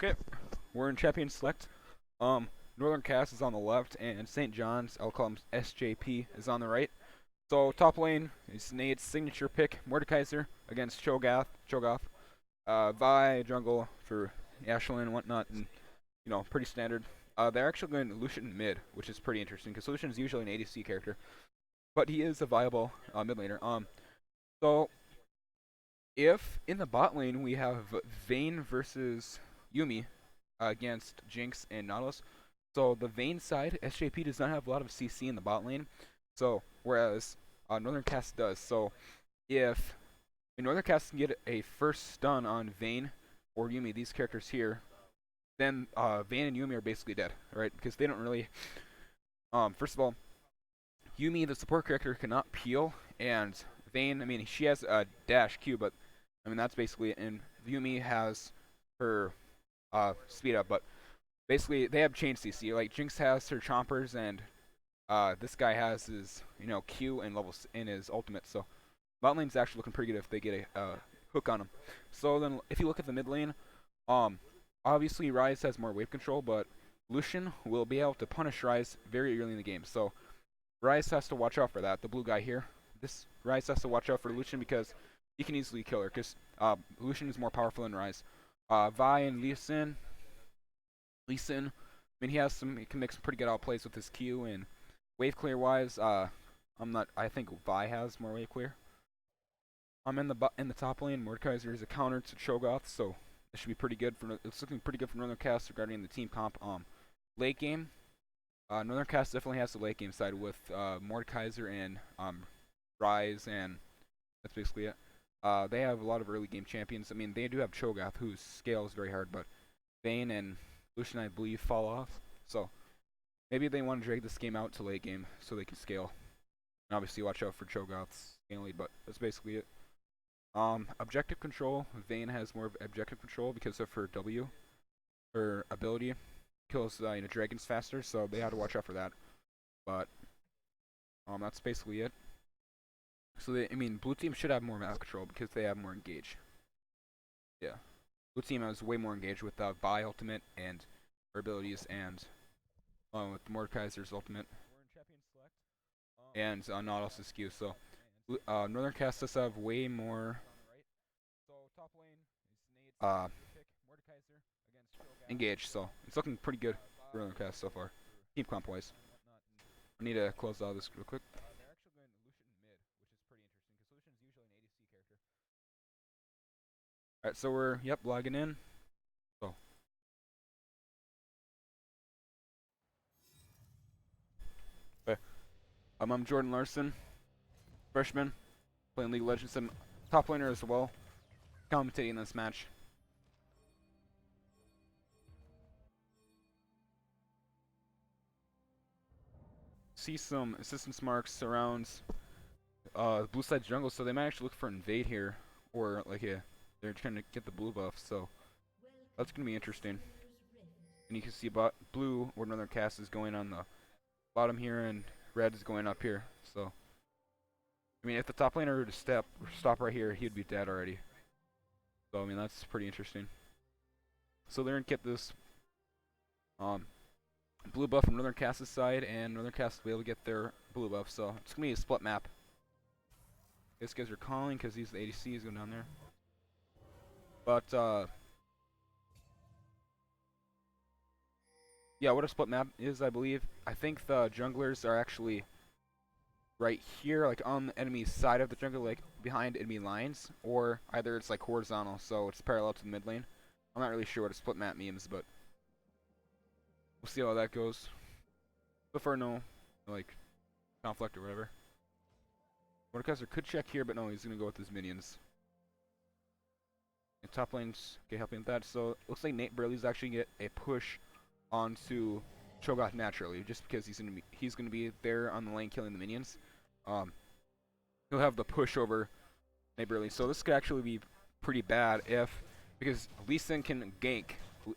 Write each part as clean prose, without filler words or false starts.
Okay, we're in Champion Select. Northern Cass is on the left, and St. John's, I'll call him SJP, is on the right. So top lane is Nate's signature pick, Mordekaiser against Cho'Gath. Vi jungle for Ashlyn and whatnot, and pretty standard. They're actually going to Lucian mid, which is pretty interesting because Lucian is usually an ADC character, but he is a viable mid laner. So if in the bot lane we have Vayne versus Yuumi against Jinx and Nautilus. So the Vayne side, SJP does not have a lot of CC in the bot lane. So whereas Northern Cass does. So if Northern Cass can get a first stun on Vayne or Yuumi, these characters here, then Vayne and Yuumi are basically dead, right? Because they don't really. First of all, Yuumi, the support character, cannot peel, and Vayne, I mean, she has a dash Q, but I mean that's basically it. And Yuumi has her speed up, but basically they have chain CC. Like Jinx has her chompers, and this guy has his Q and levels in his ultimate. So bot lane's actually looking pretty good if they get a hook on him. So then if you look at the mid lane, obviously Ryze has more wave control, but Lucian will be able to punish Ryze very early in the game. So Ryze has to watch out for that. The blue guy here, this Ryze has to watch out for Lucian because he can easily kill her because Lucian is more powerful than Ryze. Vi and Larson, I mean, he can make some pretty good outplays with his Q, and wave clear wise, I think Vi has more wave clear. I'm in the top lane. Mordekaiser is a counter to Cho'Gath, so it should be pretty good it's looking pretty good for Northern Cass regarding the team comp. Late game, Northern Cass definitely has the late game side with Mordekaiser and Ryze, and that's basically it. They have a lot of early game champions. I mean, they do have Cho'Gath, whose scale is very hard, but Vayne and Lucian, I believe, fall off. So maybe they want to drag this game out to late game so they can scale. And obviously watch out for Cho'Gath's game lead, but that's basically it. Objective control. Vayne has more objective control because of her W. Her ability kills dragons faster, so they have to watch out for that. But that's basically it. So blue team should have more map control because they have more engage. Yeah. Blue team has way more engaged with Vi ultimate and her abilities, and with Mordekaiser's ultimate, and Nautilus's Q. So Northern Cass does have way more engaged. So it's looking pretty good for Northern Cass so far, team comp wise. I need to close out this real quick. Alright, so we're logging in. So okay. I'm Jordan Larson, freshman, playing League of Legends. I'm top laner as well, commentating this match. See some assistance marks around blue side jungle, so they might actually look for invade here, or they're trying to get the blue buff. So that's gonna be interesting. And you can see blue or Northern Cass is going on the bottom here, and red is going up here. So I mean, if the top laner were to stop right here, he'd be dead already. So I mean, that's pretty interesting. So they're gonna get this blue buff from Northern Cass's side, and Northern Cass will be able to get their blue buff. So it's gonna be a split map. These guys are calling because these ADCs go down there. But yeah, what a split map is, I believe. I think the junglers are actually right here, like on the enemy side of the jungle, like behind enemy lines, or either it's like horizontal, so it's parallel to the mid lane. I'm not really sure what a split map means, but we'll see how that goes. So far, no like conflict or whatever. Mordekaiser could check here, but no, he's gonna go with his minions. And top lane's helping with that. So it looks like Nate Burley's actually get a push onto Cho'Gath naturally, just because he's gonna be there on the lane killing the minions. He'll have the push over Nate Burley. So this could actually be pretty bad because Larson can gank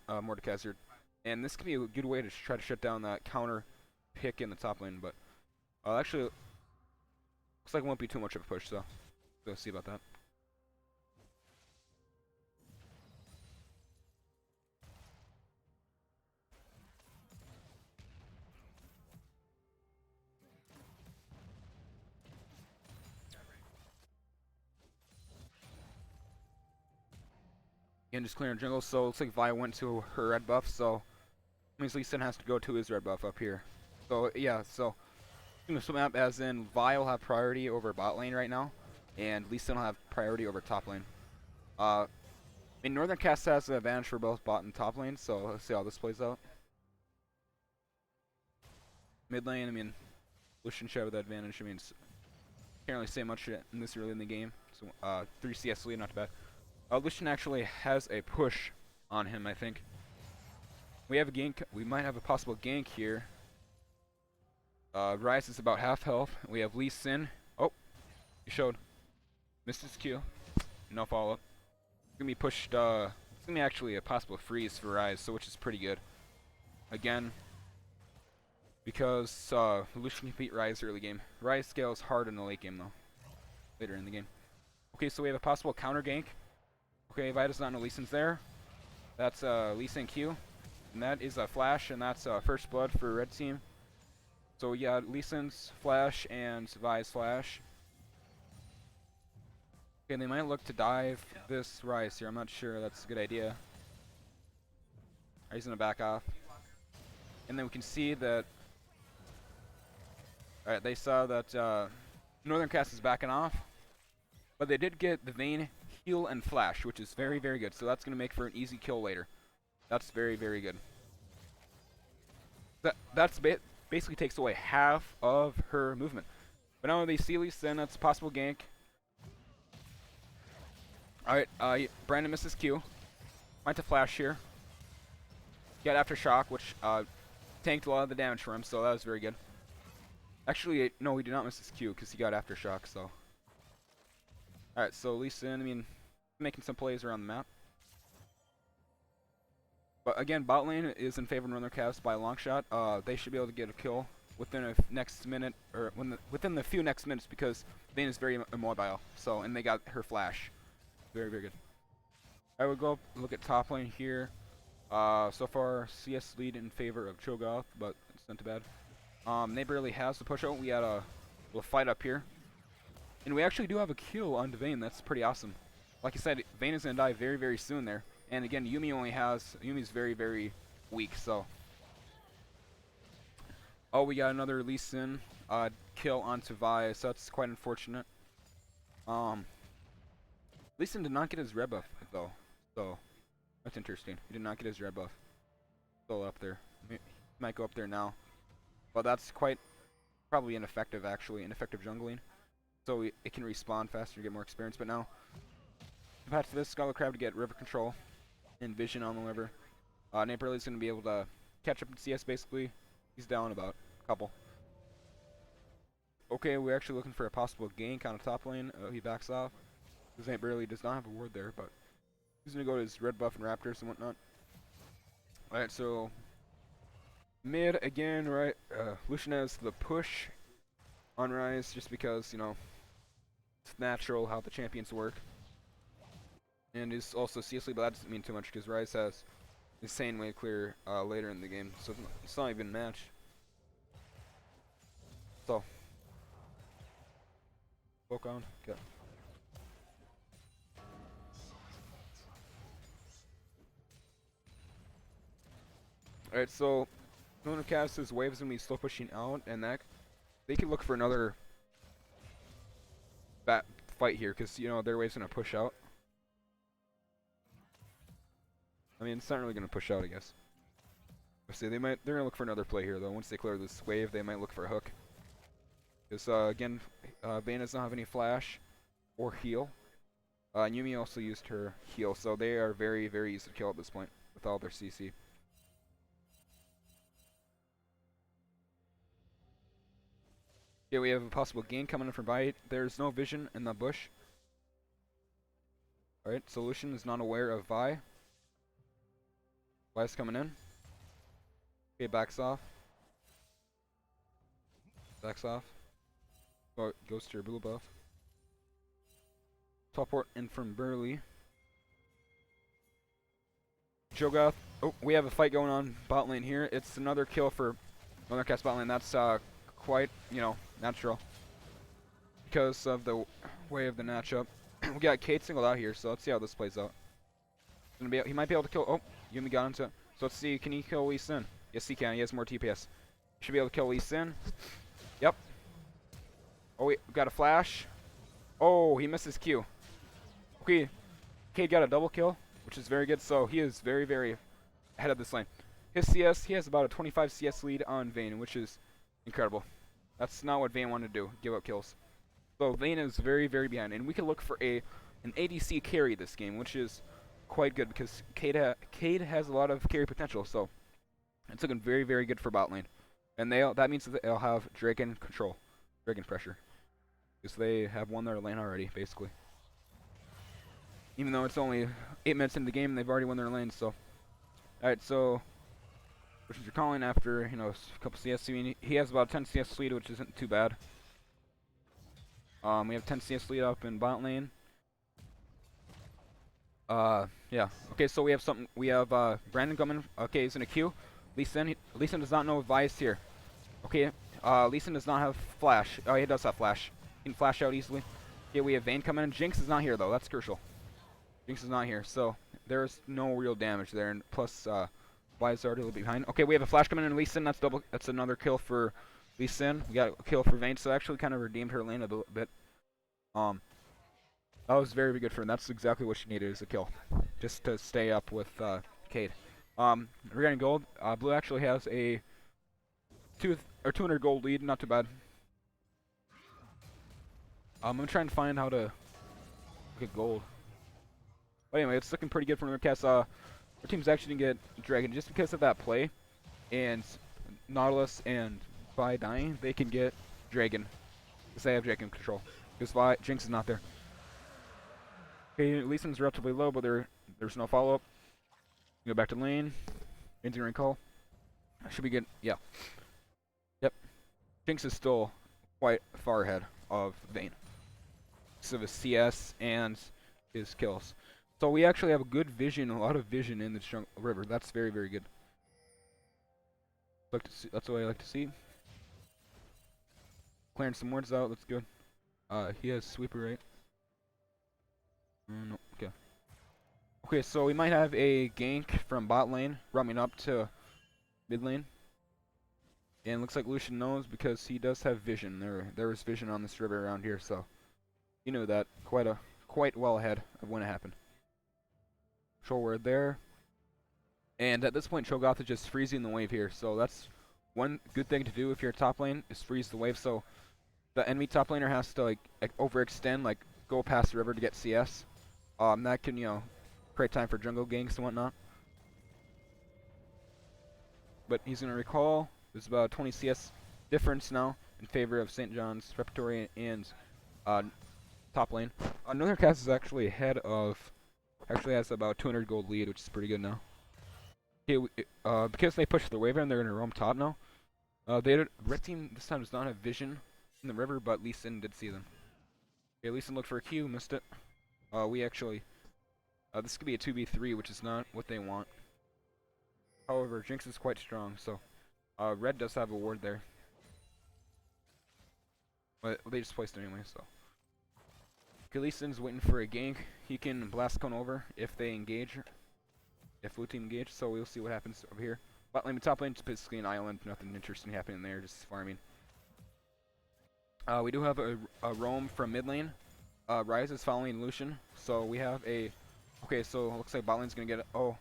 Mordekaiser, and this could be a good way to try to shut down that counter pick in the top lane. But actually, looks like it won't be too much of a push, so we'll see about that. and just clearing jungle. So it looks like Vi went to her red buff, so means Lee Sin has to go to his red buff up here. So yeah, so in the map as in Vi will have priority over bot lane right now, and Lee Sin will have priority over top lane. I mean, Northern Cass has the advantage for both bot and top lane, so let's see how this plays out. Mid lane, I mean, Lucian should have the advantage. I mean, can't really say much in this early in the game. So 3 CS lead, not bad. Lucian actually has a push on him, I think. We have a gank. We might have a possible gank here. Ryze is about half health. We have Lee Sin. Oh, he showed. Missed his Q. No follow up. It's gonna be pushed. It's gonna be actually a possible freeze for Ryze, so which is pretty good. Again, because Lucian can beat Ryze early game. Ryze scales hard in the late game though. Later in the game. Okay, so we have a possible counter gank. Okay, Vi does not know Lee Sin's there. That's Lee Sin Q. And that is a flash, and that's first blood for red team. So yeah, Lee Sin's flash and Vi's flash. Okay, they might look to dive this Ryze here. I'm not sure that's a good idea. He's gonna back off. And then we can see that. Alright, they saw that Northern Cass is backing off. But they did get the Vayne heal and flash, which is very, very good. So that's gonna make for an easy kill later. That's very, very good. That's basically takes away half of her movement. But now they see Lee Sin, that's a possible gank. Alright, Brandon misses Q. Went to flash here. Got aftershock, which tanked a lot of the damage for him, so that was very good. Actually, no, he did not miss his Q because he got aftershock, so. Alright, so Lee Sin, I mean, making some plays around the map. But again, bot lane is in favor of Northern Cass by a long shot. They should be able to get a kill within a next minute, or within the few next minutes, because Vayne is very immobile. So, and they got her flash. Very, very good. I would go look at top lane here. So far, CS lead in favor of Cho'Gath, but it's not too bad. They barely has the push out. We had a little fight up here. And we actually do have a kill on Vayne. That's pretty awesome. Like I said, Vayne is going to die very, very soon there. And again, Yumi's very, very weak, so. Oh, we got another Lee Sin kill onto Vi, so that's quite unfortunate. Lee Sin did not get his red buff, though, so that's interesting. He did not get his red buff. Still up there. He might go up there now. But that's quite probably ineffective, actually, ineffective jungling. So it can respawn faster to get more experience, but now, compared to this, Scarlet Crab to get river control and vision on the river. Nate Burley's going to be able to catch up in CS, basically. He's down about a couple. Okay, we're actually looking for a possible gank on a top lane. He backs off. Because Nate Burley does not have a ward there, but he's going to go to his red buff and raptors and whatnot. Alright, so mid again, right? Lucian has the push on Ryze just because, you know, it's natural how the champions work. And is also CSly, but that doesn't mean too much because Ryze has insane way clear later in the game, so it's not even a match. So, poke on, okay. Alright, so Northern Cass's wave is gonna be slow pushing out, and that they could look for another fight here because you know their wave's gonna push out. I mean, it's not really going to push out, I guess. Let's see, they're going to look for another play here, though. Once they clear this wave, they might look for a hook. Because, again, Vayne does not have any flash or heal. And Yumi also used her heal, so they are very, very easy to kill at this point with all their CC. Yeah, we have a possible gain coming in from Vi. There's no vision in the bush. Alright, Solution is not aware of Vi. Vi's coming in. Okay, backs off. Backs off. Goes to your blue buff. Teleport in from Burley. Cho'Gath. Oh, we have a fight going on bot lane here. It's another kill for Northern Cass bot lane. That's quite, you know, natural. Because of the way of the matchup. We got Kate singled out here, so let's see how this plays out. He might be able to kill. Oh, Yumi got into it. So let's see. Can he kill Lee Sin? Yes, he can. He has more TPS. Should be able to kill Lee Sin. Yep. Oh, wait. Got a flash. Oh, he missed his Q. Okay. Cade got a double kill, which is very good. So he is very, very ahead of this lane. His CS, he has about a 25 CS lead on Vayne, which is incredible. That's not what Vayne wanted to do, give up kills. So Vayne is very, very behind, and we can look for an ADC carry this game, which is quite good because Cade has a lot of carry potential. So it's looking very, very good for bot lane, and that means that they'll have Dragon control, Dragon pressure, because they have won their lane already, basically. Even though it's only 8 minutes into the game, they've already won their lane. So, all right, so. Which is you're calling after, you know, a couple CS. I mean, he has about 10 CS lead, which isn't too bad. We have 10 CS lead up in bot lane. Yeah. Okay, so we have something. We have Brandon coming. Okay, he's in a queue. Lee Sin does not know Vi's here. Okay. Lee Sin does not have flash. Oh, he does have flash. He can flash out easily. Okay, we have Vayne coming in. Jinx is not here though. That's crucial. Jinx is not here, so there's no real damage there. And plus, Y is already a little bit behind. Okay, we have a flash coming in Lee Sin. That's another kill for Lee Sin. We got a kill for Vayne, so actually kind of redeemed her lane a little bit. That was very, very good for him. That's exactly what she needed, is a kill, just to stay up with Cade. Regarding gold, Blue actually has a 200 gold lead. Not too bad. I'm gonna try and find how to get gold. But anyway, it's looking pretty good for Northern Cass. Our team's actually gonna get Dragon just because of that play, and Nautilus and Vi dying, they can get Dragon because they have Dragon control. Because Jinx is not there. Okay, Lee Sin's relatively low, but there's no follow up. Go back to lane. Engineering call. Should be good. Yeah. Yep. Jinx is still quite far ahead of Vayne because of his CS and his kills. So we actually have a good vision, a lot of vision in the river. That's very, very good. That's what I like to see. Clearing some wards out. That's good. He has sweeper, right? No. Okay. Okay, so we might have a gank from bot lane roaming up to mid lane. And looks like Lucian knows because he does have vision. There is vision on this river around here, so he knew that quite well ahead of when it happened. Control ward there. And at this point, Cho'Gath is just freezing the wave here. So that's one good thing to do if you're top lane, is freeze the wave. So the enemy top laner has to like overextend, like go past the river to get CS. That can, you know, create time for jungle ganks and whatnot. But he's gonna recall. There's about 20 CS difference now in favor of St. John's Preparatory and top lane. Northern Cass is actually ahead of. Actually has about 200 gold lead, which is pretty good now. Okay, because they pushed the wave in, they're gonna roam top now. Red team this time does not have vision in the river, but Lee Sin did see them. Okay, Lee Sin looked for a Q, missed it. We actually, this could be a 2v3, which is not what they want. However, Jinx is quite strong, so Red does have a ward there, but they just placed it anyway. So. Lee Sin's waiting for a gank. He can blast cone over if they engage, if blue team engage. So we'll see what happens over here. Bot lane, top lane, just basically an island. Nothing interesting happening there, just farming. We do have a roam from mid lane. Ryze is following Lucian, so we have a. Okay, so it looks like bot lane's gonna get it. Oh,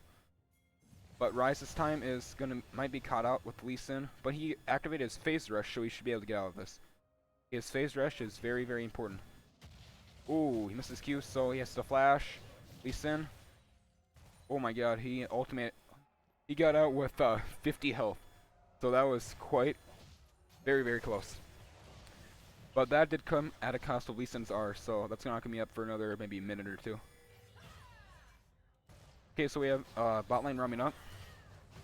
but Ryze's time might be caught out with Lee Sin, but he activated his phase rush, so he should be able to get out of this. His phase rush is very, very important. Ooh, he missed his Q, so he has to flash. Lee Sin. Oh my god, he got out with 50 health. So that was quite, very, very close. But that did come at a cost of Lee Sin's R, so that's not going to be up for another maybe minute or two. Okay, so we have bot lane roaming up.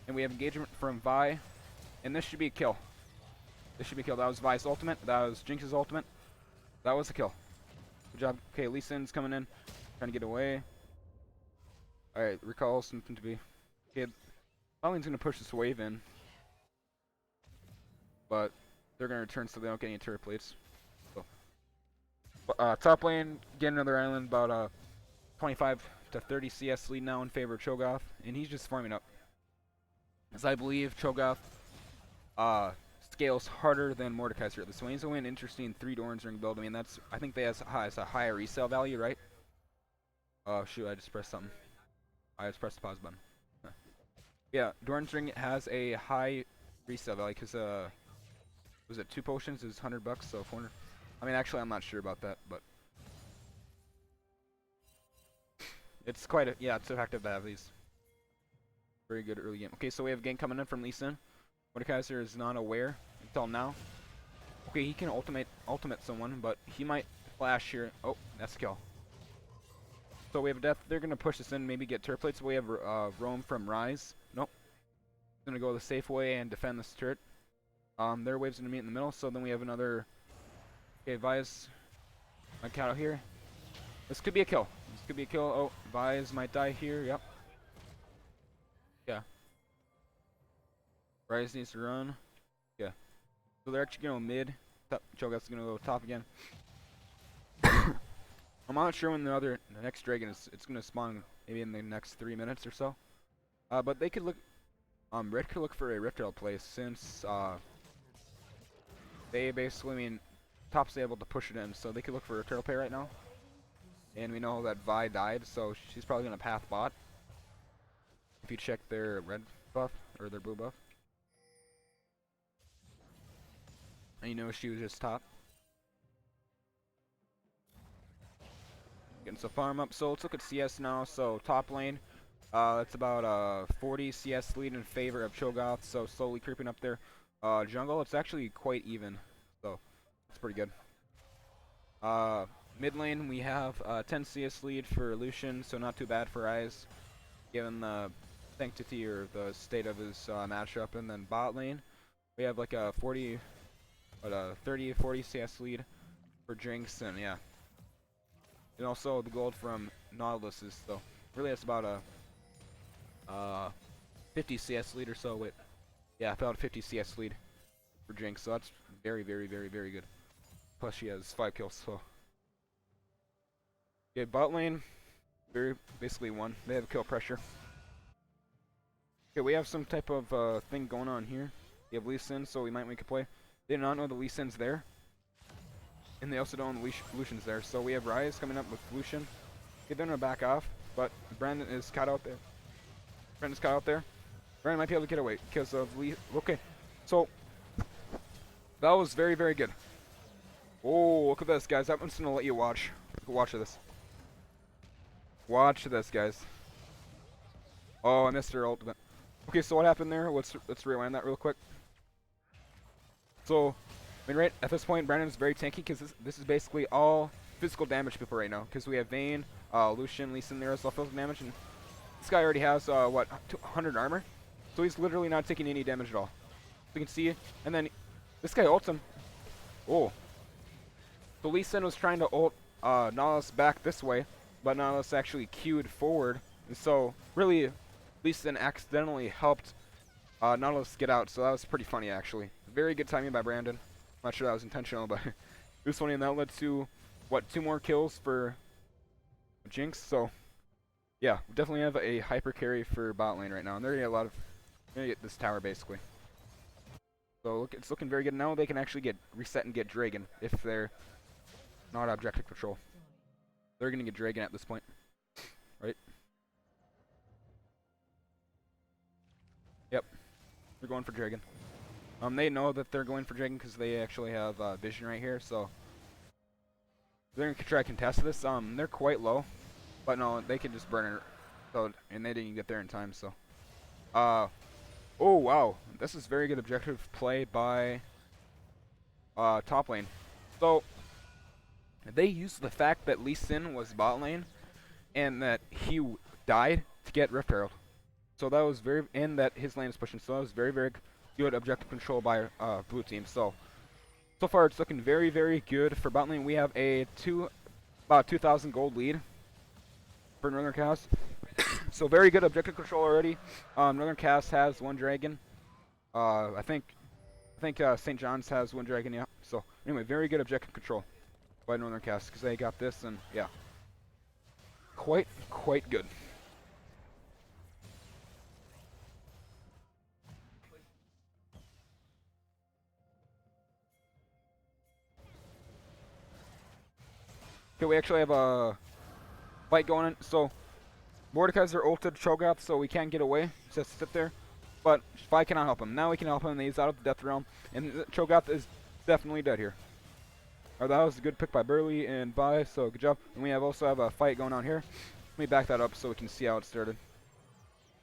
And we have engagement from Vi. And this should be a kill. This should be a kill. That was Vi's ultimate. That was Jinx's ultimate. That was a kill. Good job. Okay, Lee Sin's coming in, trying to get away. Alright, recall something to be. Okay, Palin's gonna push this wave in. But they're gonna return so they don't get any turret plates. So. Top lane, get another island, about 25 a 30 CS lead now in favor of Cho'Gath, and he's just farming up. As I believe Cho'Gath scales harder than Mordekaiser at this point. He's only an interesting 3 Doran's Ring build. I mean, I think that has a higher resale value, right? Oh shoot, I just pressed something. I just pressed the pause button. Huh. Yeah, Doran's Ring has a high resale value because was it 2 potions? It was $100, so 400. I mean, actually, I'm not sure about that, but it's quite it's effective to have these. Very good early game. Okay, so we have a gank coming in from Lee Sin. Mordekaiser is not aware until now. Okay, he can ultimate someone, but he might flash here. Oh, that's a kill. So we have death. They're gonna push this in, maybe get turret plates. We have roam from Rise. Nope. Gonna go the safe way and defend this turret. Their wave's gonna meet in the middle. So then we have another. Okay, Vi's might cat out here. This could be a kill. This could be a kill. Oh, Vi's might die here. Yep. Yeah. Rise needs to run. Yeah. So they're actually gonna go mid. Cho'Gath's gonna go top again. I'm not sure when the next dragon it's gonna spawn, maybe in the next 3 minutes or so. But they could look. Red could look for a Rift Herald play since they basically, I mean, top's able to push it in, so they could look for a Rift Herald play right now. And we know that Vi died, so she's probably gonna path bot. If you check their red buff or their blue buff, and you know she was just top. Getting some farm up, so let's look at CS now. So top lane, it's about a 40 CS lead in favor of Cho'Gath, so slowly creeping up there. Jungle, it's actually quite even, so it's pretty good. Mid lane, we have 10 CS lead for Lucian, so not too bad for Eyes, given the sanctity or the state of his matchup. And then bot lane, we have like a 30-40 CS lead for Jinx, and yeah. And also the gold from Nautilus is, so really it's about a 50 CS lead or so. With about a 50 CS lead for Jinx, so that's very, very, very, very good. Plus she has 5 kills, so yeah. Bot lane, basically won. They have kill pressure. Okay, we have some type of thing going on here. We have Lee Sin, so we might make a play. They do not know the Lee Sin's there. And they also don't know Lucian's there. So we have Rise coming up with Lucian. They're gonna back off, but Brandon is caught out there. Brandon might be able to get away because of Lee. Okay, so that was very, very good. Oh, look at this, guys. I'm just gonna let you watch. Watch this. Watch this, guys. Oh, I missed her ultimate. Okay, so what happened there? Let's rewind that real quick. So, I mean, right at this point, Brandon's very tanky because this is basically all physical damage people right now. Because we have Vayne, Lucian, Lee Sin there as well, physical damage, and this guy already has what, 200 armor, so he's literally not taking any damage at all. So you can see, and then this guy ults him. Oh, so Lee Sin was trying to ult Nautilus back this way, but Nautilus actually queued forward, and so really, Lee Sin accidentally helped Nautilus get out. So that was pretty funny, actually. Very good timing by Brandon. Not sure that was intentional, but it was funny, and that led to, what, 2 more kills for Jinx. So, yeah, we definitely have a hyper carry for bot lane right now, and they're gonna get this tower basically. So look, it's looking very good. Now they can actually get reset and get Dragon if they're not objective control. They're gonna get Dragon at this point, right? Yep, they're going for Dragon. They know that they're going for Dragon because they actually have vision right here, so they're gonna try to contest this. They're quite low, but no, they can just burn it. So, and they didn't get there in time. So, oh wow, this is very good objective play by top lane. So they used the fact that Lee Sin was bot lane and that he died to get Rift Herald. So that was and that his lane is pushing. So that was very, very good objective control by blue team. So far it's looking very, very good for bot lane. We have about 2,000 gold lead for Northern Cass. So very good objective control already. Northern Cass has 1 dragon. I think St. John's has 1 dragon. Yeah. So anyway, very good objective control by Northern Cass because they got this, and yeah, quite good. Okay, we actually have a fight going on. So Mordekaiser ulted Cho'Gath, so we can't get away. Just sit there. But Vi cannot help him. Now we can help him. He's out of the Death Realm, and Cho'Gath is definitely dead here. That was a good pick by Burley and Vi, so good job. And we also have a fight going on here. Let me back that up so we can see how it started.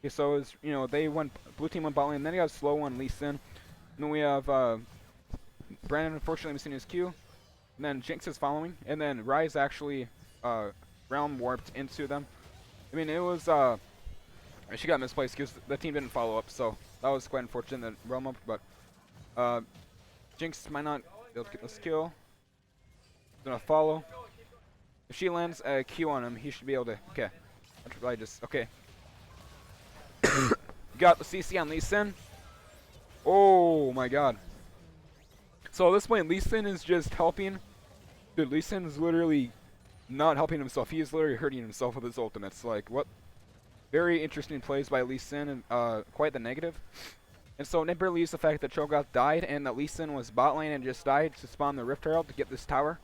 Okay, so as you know, blue team went bot lane, and then he got a slow one, Lee Sin. And then we have Brandon unfortunately missing his Q. And then Jinx is following, and then Ryze actually realm warped into them. I mean, it was she got misplaced because the team didn't follow up, so that was quite unfortunate that realm up. But Jinx might not be able to get this kill. Gonna follow. If she lands a Q on him, he should be able to. Okay, that's probably just okay. Got the CC on Lee Sin. Oh my God. So at this point, Lee Sin is just helping. Dude, Lee Sin is literally not helping himself. He is literally hurting himself with his ultimates. Like, what? Very interesting plays by Lee Sin, and quite the negative. And so Nip believes the fact that Cho'Gath died and that Lee Sin was bot lane and just died to spawn the Rift Herald to get this tower.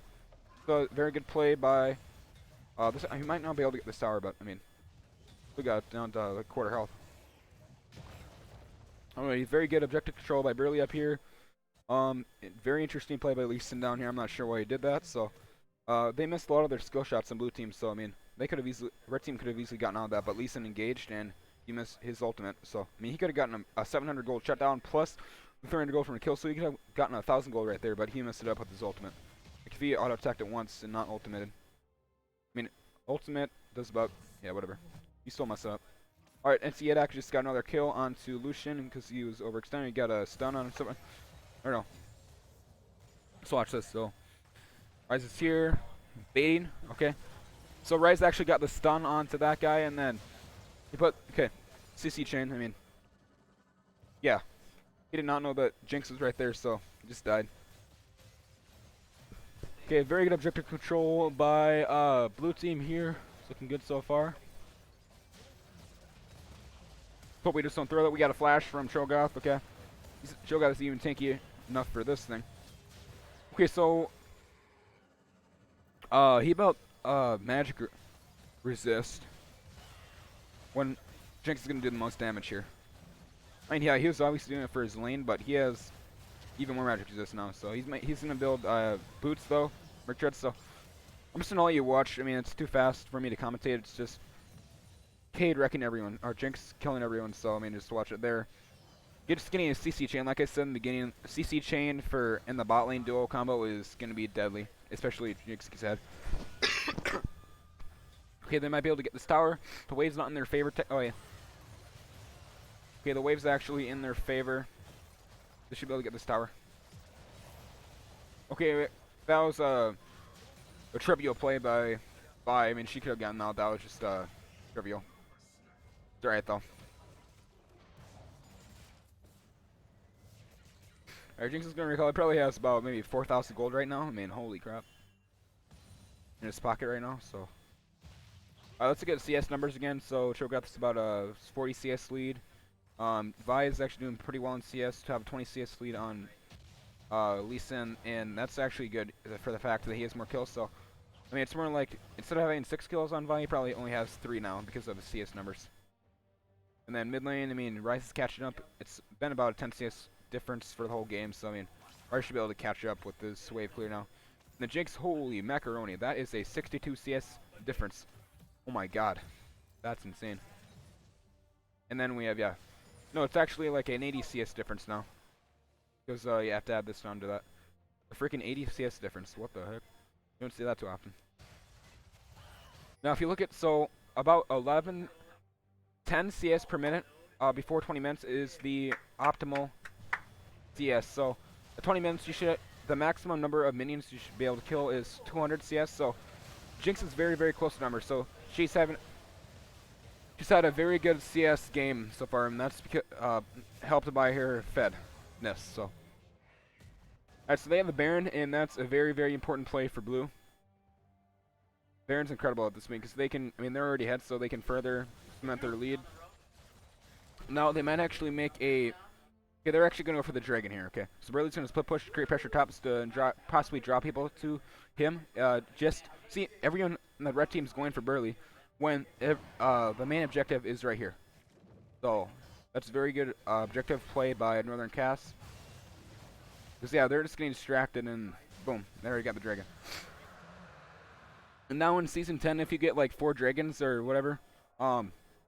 So very good play by. He might not be able to get this tower, but I mean, we got down to like quarter health. Alright, very good objective control by Burley up here. Very interesting play by Lee Sin down here. I'm not sure why he did that. So they missed a lot of their skill shots on blue team. So I mean, they could have easily, red team could have easily gotten out of that, but Lee Sin engaged and he missed his ultimate. So I mean, he could have gotten a 700 gold shutdown plus 300 gold from a kill. So he could have gotten 1,000 gold right there, but he messed it up with his ultimate. Like if he auto attacked it once and not ultimated. I mean, ultimate does about, yeah, whatever. He still messed up. Alright, NC Edak just got another kill onto Lucian because he was overextended. He got a stun on someone. I don't know. Let's watch this. So, Ryze is here. Baiting. Okay. So, Ryze actually got the stun onto that guy and then he put, okay, CC chain. I mean, yeah. He did not know that Jinx was right there, so he just died. Okay, very good objective control by blue team here. It's looking good so far. Hope we just don't throw that. We got a flash from Cho'Gath. Okay, Cho'Gath is even tanky enough for this thing. Okay, so he about magic resist when Jinx is gonna do the most damage here. I mean, yeah, he was obviously doing it for his lane, but he has even more magic resist now. So he's gonna build boots though, Merc Treads. So I'm just gonna let you watch. I mean, it's too fast for me to commentate. It's just Cade wrecking everyone, or Jinx killing everyone. So I mean, just watch it there. Just getting a CC chain, like I said in the beginning, CC chain in the bot lane duo combo is gonna be deadly, especially Jinx's head. Okay, they might be able to get this tower. The wave's not in their favor. Oh yeah. Okay, the wave's actually in their favor. They should be able to get this tower. Okay, that was a trivial play by Vi. I mean, she could have gotten out. That was just trivial. It's alright though. Alright, Jinx is gonna recall. He probably has about maybe 4,000 gold right now. I mean, holy crap. In his pocket right now, so. Let's look at CS numbers again. So, Cho'Gath is about a 40 CS lead. Vi is actually doing pretty well in CS to have a 20 CS lead on Lee Sin, and that's actually good for the fact that he has more kills. So, I mean, it's more like, instead of having 6 kills on Vi, he probably only has 3 now because of the CS numbers. And then mid lane, I mean, Ryze is catching up. It's been about a 10 CS difference for the whole game, so I mean, Ryze should be able to catch up with this wave clear now. And the Jinx, holy macaroni, that is a 62 CS difference. Oh my god, that's insane. And then we have, yeah, no, it's actually like an 80 CS difference now. Because you have to add this onto that. A freaking 80 CS difference, what the heck? You don't see that too often. Now if you look at, so, about 10 CS per minute before 20 minutes is the optimal CS. So at 20 minutes, the maximum number of minions you should be able to kill is 200 CS. So Jinx is very, very close to number. So she's had a very good CS game so far, and that's because, helped by her fedness. So alright, so they have the Baron, and that's a very, very important play for blue. Baron's incredible at this point because they can. I mean, they're already ahead, so they can further cement their lead. Now they might actually make a. Okay, they're actually going to go for the dragon here. Okay, so Burley's going to split push, create pressure tops to possibly draw people to him. Just see everyone in the red team's going for Burley when the main objective is right here. So that's very good objective play by Northern Cass. Because yeah, they're just getting distracted and boom, there you got the dragon. And now in season 10, if you get like 4 dragons or whatever,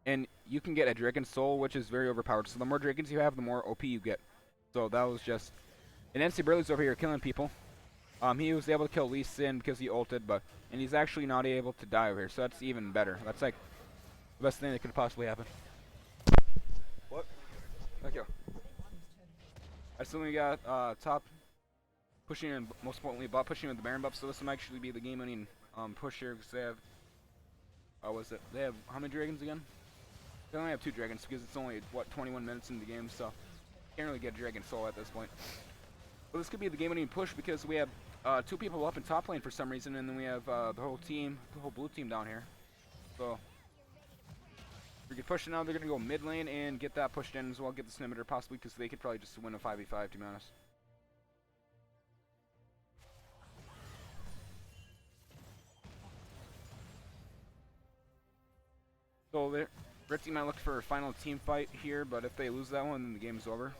and you can get a dragon soul, which is very overpowered. So the more dragons you have, the more OP you get. So that was just. And NC Burley's over here killing people. He was able to kill Lee Sin because he ulted, and he's actually not able to die over here. So that's even better. That's like the best thing that could possibly happen. What? Thank you. I still only got top pushing and most importantly bot pushing with the Baron buff. So this might actually be the game-winning push here because they have. Was it? They have how many dragons again? They only have 2 dragons because it's only what 21 minutes in the game, so can't really get Dragon Soul at this point. But this could be the game-winning push because we have 2 people up in top lane for some reason, and then we have the whole team, the whole blue team down here. So we could push it now. They're gonna go mid lane and get that pushed in as well. Get the Snimitter possibly because they could probably just win a 5v5 to be honest. So the red team might look for a final team fight here, but if they lose that one, then the game's over.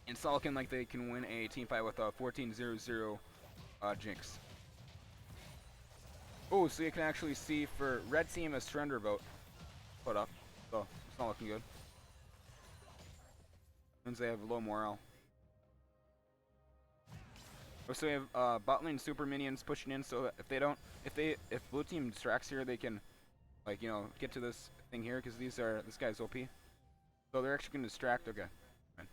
And it's not looking like they can win a team fight with a 14-0-0 Jinx. Oh, so you can actually see for red team a surrender vote put up. So it's not looking good. Means they have low morale. So we have bot lane super minions pushing in. So if they don't, if blue team distracts here, they can, like get to this thing here because this guy's OP. So they're actually gonna distract. Okay. Fine.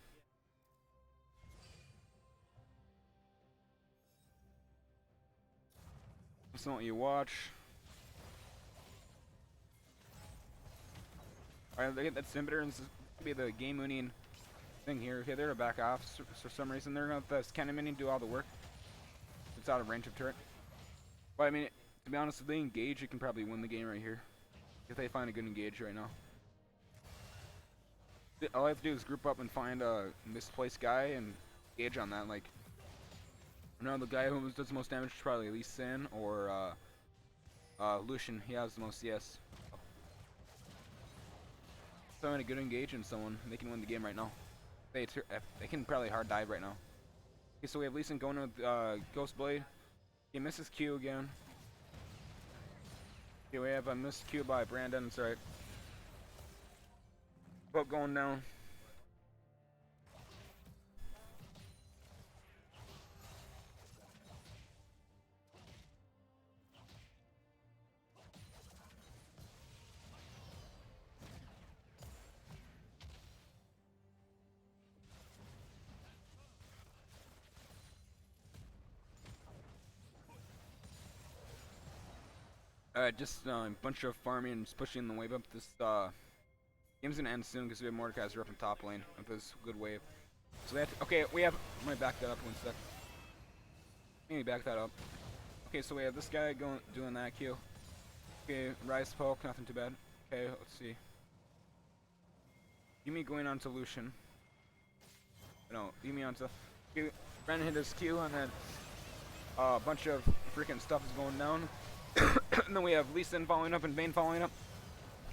That's not what you watch. Alright, they get that Snimitter, and this is gonna be the game winning thing here. Okay, they're gonna back off for some reason. They're gonna let this cannon minion do all the work. It's out of range of turret. But I mean, to be honest, if they engage, you can probably win the game right here. If they find a good engage right now. All I have to do is group up and find a misplaced guy and engage on that. Like, the guy who does the most damage is probably Lee Sin or Lucian. He has the most CS. So I'm gonna good engage in someone, they can win the game right now. They can probably hard dive right now. Okay, so we have Lee Sin going with Ghost Blade. He misses Q again. Okay, we have a missed Q by Brandon. That's right. Boat going down. Alright, just a bunch of farming and just pushing the wave up. This game's gonna end soon because we have Mordekaiser up in top lane with this good wave. So they have to, okay, we have. I'm gonna back that up 1 sec. Let me back that up. Okay, so we have this guy doing that Q. Okay, Rise poke, nothing too bad. Okay, let's see. Yumi going on to Lucian. No, Yumi on to. Okay, Brandon hit his Q and then a bunch of freaking stuff is going down. And then we have Lee Sin following up and Vayne following up.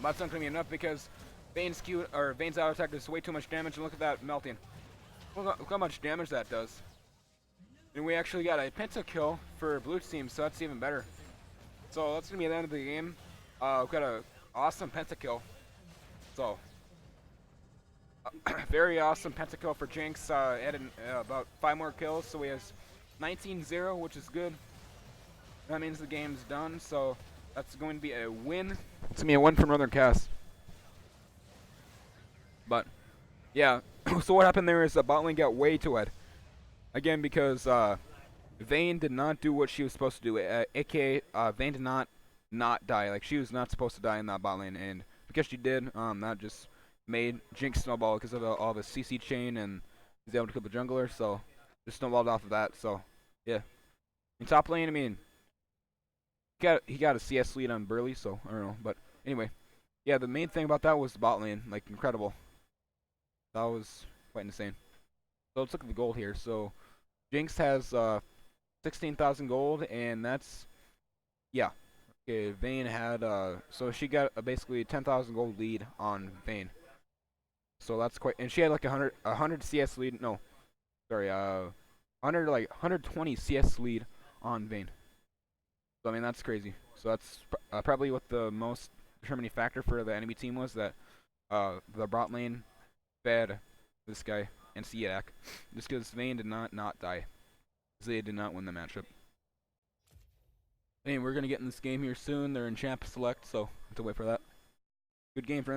But that's not going to be enough because Vayne's auto attack does way too much damage. And look at that melting. Look how much damage that does. And we actually got a pentakill for blue team, so that's even better. So that's going to be the end of the game. We've got an awesome pentakill. So very awesome pentakill for Jinx. Added about 5 more kills, so we have 19-0, which is good. That means the game's done, so that's going to be a win. It's going to be a win for Northern Cass. But, yeah. So what happened there is the bot lane got way too ahead. Again, because Vayne did not do what she was supposed to do. A.k.a. Vayne did not die. Like, she was not supposed to die in that bot lane. And because she did, that just made Jinx snowball because of all the CC chain and was able to kill the jungler. So, just snowballed off of that. So, yeah. In top lane, I mean, he got a CS lead on Burley, so I don't know. But anyway, yeah, the main thing about that was the bot lane, like incredible. That was quite insane. So let's look at the gold here. So Jinx has 16,000 gold, and that's yeah. Okay, Vayne had so she got basically 10,000 gold lead on Vayne. So that's quite, and she had like a hundred CS lead. No, sorry, 120 CS lead on Vayne. So I mean that's crazy. So that's probably what the most determining factor for the enemy team was, that the bot lane fed this guy and Siak, just because Vayne did not die. They did not win the matchup. Anyway, we're gonna get in this game here soon. They're in champ select, so have to wait for that. Good game for